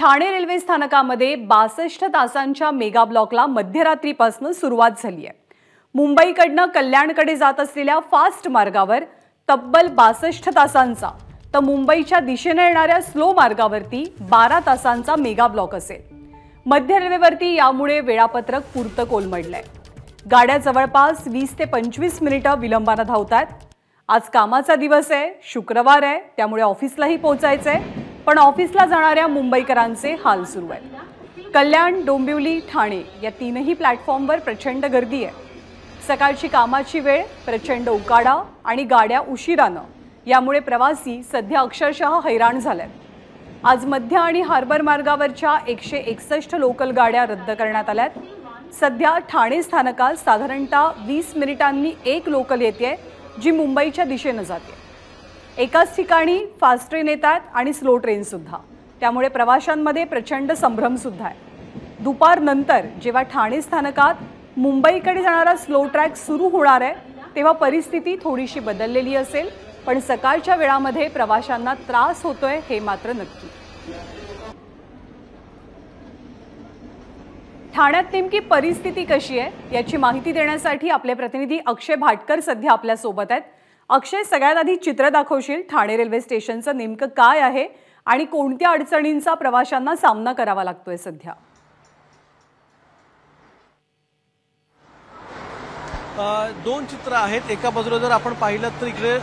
Thane railway स्थानकामध्ये 62 तासांच्या mega ब्लॉकला मध्यरात्रीपासून सुरुवात झाली आहे। मुंबईकडनं कल्याणकडे जात असलेल्या फास्ट मार्गावर तब्बल 62 तासांचा तर मुंबईच्या दिशेने येणाऱ्या स्लो मार्गावरती 12 तासांचा मेगा ब्लॉक असेल। मध्य रेल्वेवरती यामुळे वेळापत्रक पुरतं कोलमडलंय। गाड्या जवळपास 20 ते 25 मिनिटं विलंबाने धावतात। आज कामाचा दिवस आहे, शुक्रवार आहे, त्यामुळे ऑफिसलाही पोहोचायचंय, पण ऑफिसला जाणाऱ्या मुंबईकरांचे हाल सुरू आहेत। कल्याण, डोंबिवली, ठाणे या तीनही प्लॅटफॉर्मवर प्रचंड गर्दी आहे। सकाळची कामाची वेळ, प्रचंड उकाडा आणि गाड्या उशिरानं, यामुळे प्रवासी सध्या अक्षरशः हैराण झालेत। आज मध्य आणि हार्बर मार्गावरच्या 161 लोकल गाड्या रद्द करण्यात आल्यात। सध्या ठाणे स्थानकात साधारणतः 20 मिनिटांनी एक लोकल येते, जी मुंबईच्या दिशेने जाते। एकाच ठिकाणी फास्ट ट्रेन येतात आणि स्लो ट्रेन सुद्धा, त्यामुळे प्रवाशांमध्ये प्रचंड संभ्रम सुद्धा आहे। दुपारनंतर जेव्हा ठाणे स्थानकात मुंबईकडे जाणारा स्लो ट्रॅक सुरू होणार आहे, तेव्हा परिस्थिती थोडीशी बदललेली असेल, पण सकाळच्या वेळामध्ये प्रवाशांना त्रास होतोय हे मात्र नक्की। ठाण्यात नेमकी परिस्थिती कशी आहे याची माहिती देण्यासाठी आपले प्रतिनिधी अक्षय भाटकर सध्या आपल्या सोबत आहेत। अक्षय, सगळ्यात आधी चित्र दाखवशील ठाणे रेल्वे स्टेशनचं नेमकं काय आहे आणि कोणत्या अडचणींचा प्रवाशांना सामना करावा लागतोय सध्या? दोन चित्र आहेत। एका बाजूला जर आपण पाहिलं तर इकडे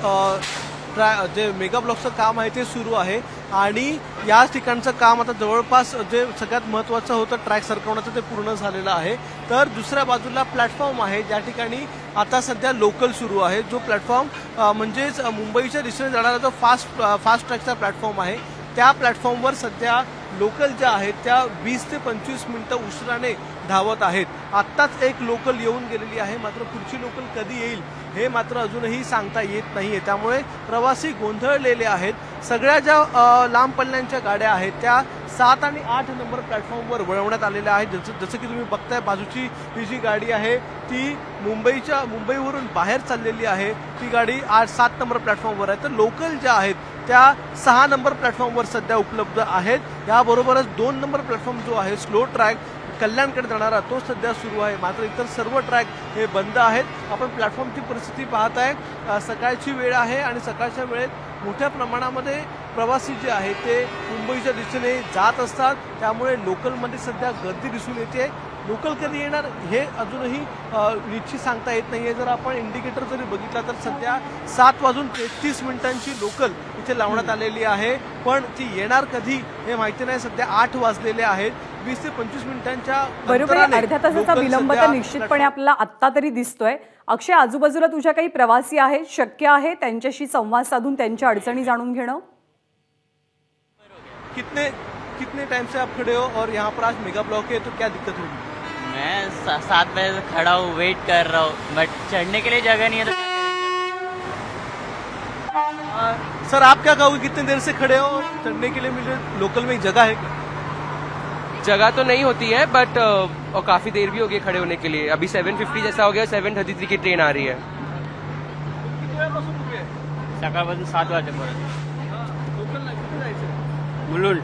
जे मेगा ब्लॉकचं काम आहे ते सुरू आहे आणि याच ठिकाणचं काम आता जवळपास जे सगळ्यात महत्त्वाचं होतं ट्रॅक सरकवण्याचं ते पूर्ण झालेलं आहे। तर दुसऱ्या बाजूला प्लॅटफॉर्म आहे ज्या ठिकाणी आता सध्या लोकल सुरू आहे। जो प्लॅटफॉर्म म्हणजेच मुंबईच्या दिशेने जाणारा जो फास्ट ट्रॅकचा प्लॅटफॉर्म आहे, त्या प्लॅटफॉर्मवर सध्या लोकल ज्या आहेत त्या 20 ते 25 मिनिटं उशिराने धावत आहेत। आत्ताच एक लोकल येऊन गेलेली आहे, मात्र पुढची लोकल कधी येईल हे मात्र अजूनही सांगता येत नाहीये। त्यामुळे प्रवासी गोंधळलेले आहेत। सगळ्या ज्या लांब पल्ल्यांच्या गाड्या आहेत त्या 7 आणि 8 नंबर प्लॅटफॉर्मवर वळवण्यात आलेल्या आहेत। जसं की तुम्ही बघताय, बाजूची ही जी गाडी आहे ती मुंबईवरून बाहेर चाललेली आहे। ती गाडी 7 नंबर प्लॅटफॉर्मवर आहे। तर लोकल ज्या आहेत त्या 6 नंबर प्लॅटफॉर्मवर सध्या उपलब्ध आहेत। याबरोबरच 2 नंबर प्लॅटफॉर्म जो आहे स्लो ट्रॅक कल्याणकडे जाणारा, तो सध्या सुरू आहे। मात्र इतर सर्व ट्रॅक हे बंद आहेत। आपण प्लॅटफॉर्मची परिस्थिती पाहताय, सकाळची वेळ आहे आणि सकाळच्या वेळेत मोठ्या प्रमाणामध्ये प्रवासी जे आहेत ते मुंबईच्या दिशेने जात असतात, त्यामुळे लोकलमध्ये सध्या गर्दी दिसून येते। लोकल कधी येणार हे अजूनही निश्चित सांगता येत नाहीये। जर आपण इंडिकेटर जरी बघितला तर सध्या 7:33 लोकल इथे लावण्यात आलेली आहे, पण ती येणार कधी हे माहिती नाही। सध्या 8 वाजलेले आहेत। 20 ते 25 मिनिटांच्या बरोबर, अर्ध्या तासाचा विलंब तर निश्चितपणे आपल्याला आत्ता तरी दिसतोय। अक्षय, आजूबाजूला तुझ्या काही प्रवासी आहेत, शक्य आहे त्यांच्याशी संवाद साधून त्यांच्या अडचणी जाणून घेणं? कितने टाइम से आप खड़े हो और यहाँ पर आज मेगा ब्लॉक है, तो क्या दिक्कत होगी? मैं 7 बजे से खड़ा हूँ, वेट कर रहा हूँ, बट चढ़ने के लिए जगह नहीं है तो क्या करेंगे? सर, आप क्या कहोगे, कितने देर से खड़े हो? चढ़ने के लिए मुझे लोकल में जगह है क्या? जगह तो नहीं होती है, बट और काफी देर भी हो गई खड़े होने के लिए। अभी 7:50 जैसा हो गया, 7:33 की ट्रेन आ रही है। सकाळपासून 7 वाजेपर्यंत मुलुंड।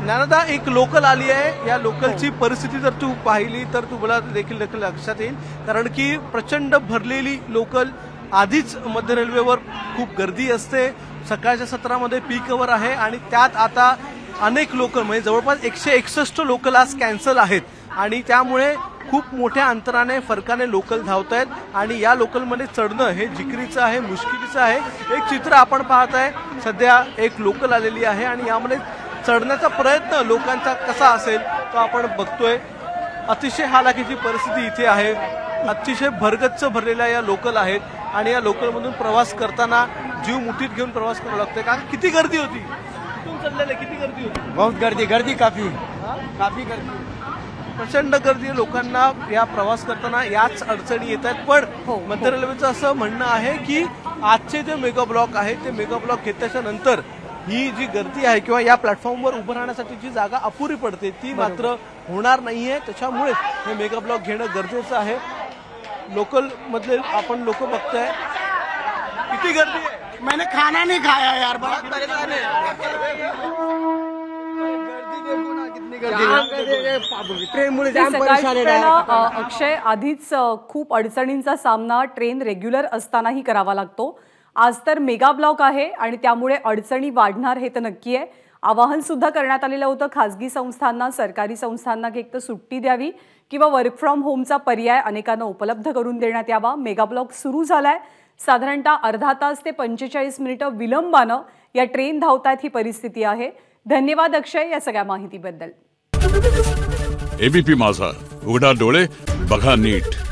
ज्ञानदा, एक लोकल आली आहे। या लोकलची परिस्थिती जर तू पाहिली तर तुम्हाला देखील लक्षात येईल, कारण की प्रचंड भरलेली लोकल। आधीच मध्य रेल्वेवर खूप गर्दी असते, सकाळच्या सत्रामध्ये पीक अवर आहे आणि त्यात आता अनेक लोकल म्हणजे जवळपास 161 लोकल आज कॅन्सल आहेत आणि त्यामुळे खूप मोठ्या अंतराने फरकाने लोकल धावत आहेत आणि या लोकलमध्ये चढणं हे जिकरीचं आहे, मुश्किलीचं आहे। एक चित्र आपण पाहताय, सध्या एक लोकल आलेली आहे आणि यामध्ये चढण्याचा प्रयत्न लोकांचा कसा असेल तो आपण बघतोय। अतिशय हालाकीची परिस्थिती इथे आहे। अतिशय भरगच्च भरलेल्या या लोकल आहेत आणि या लोकलमधून प्रवास करताना जीव मुठीत घेऊन प्रवास करावा लागतोय। कारण किती गर्दी होती, कुठून चाललेलं, किती गर्दी होती? बहुत गर्दी काफी गर्दी, प्रचंड गर्दी। लोकांना या प्रवास करताना याच अडचणी येत आहेत। पण मध्य रेल्वेचं असं म्हणणं आहे की आजचे जे मेगा ब्लॉक आहे ते मेगा ब्लॉक घेतल्याच्या नंतर ही जी गर्दी आहे किंवा या प्लॅटफॉर्मवर उभं राहण्यासाठी जी जागा अपुरी पडते ती मात्र होणार नाहीये। त्याच्यामुळे हे मेगा ब्लॉक घेणं गरजेचं आहे। लोकल मधले आपण लोक बघताय, किती गर्दी आहे। मैंने खाना नहीं खाया यार, बड़ा परेशान है। ट्रेनमुळे ती सकाळची ट्रेन अक्षय आधीच खूप अडचणींचा सामना ट्रेन रेग्युलर असतानाही करावा लागतो. आज तर मेगा ब्लॉक आहे आणि त्यामुळे अडचणी वाढणार हे तर नक्की आहे. आवाहन सुद्धा करण्यात आलेलं होतं खासगी संस्थांना, सरकारी संस्थांना की एक तर सुट्टी द्यावी किंवा वर्क फ्रॉम होमचा पर्याय अनेकांना उपलब्ध करून देण्यात यावा. मेगा ब्लॉक सुरू झालाय. साधारणतः अर्धा तास ते 45 मिनिटं विलंबानं या ट्रेन धावतात ही परिस्थिती आहे. धन्यवाद अक्षय या सगळ्या माहितीबद्दल. एबीपी माझा, उघडा डोळे बघा नीट.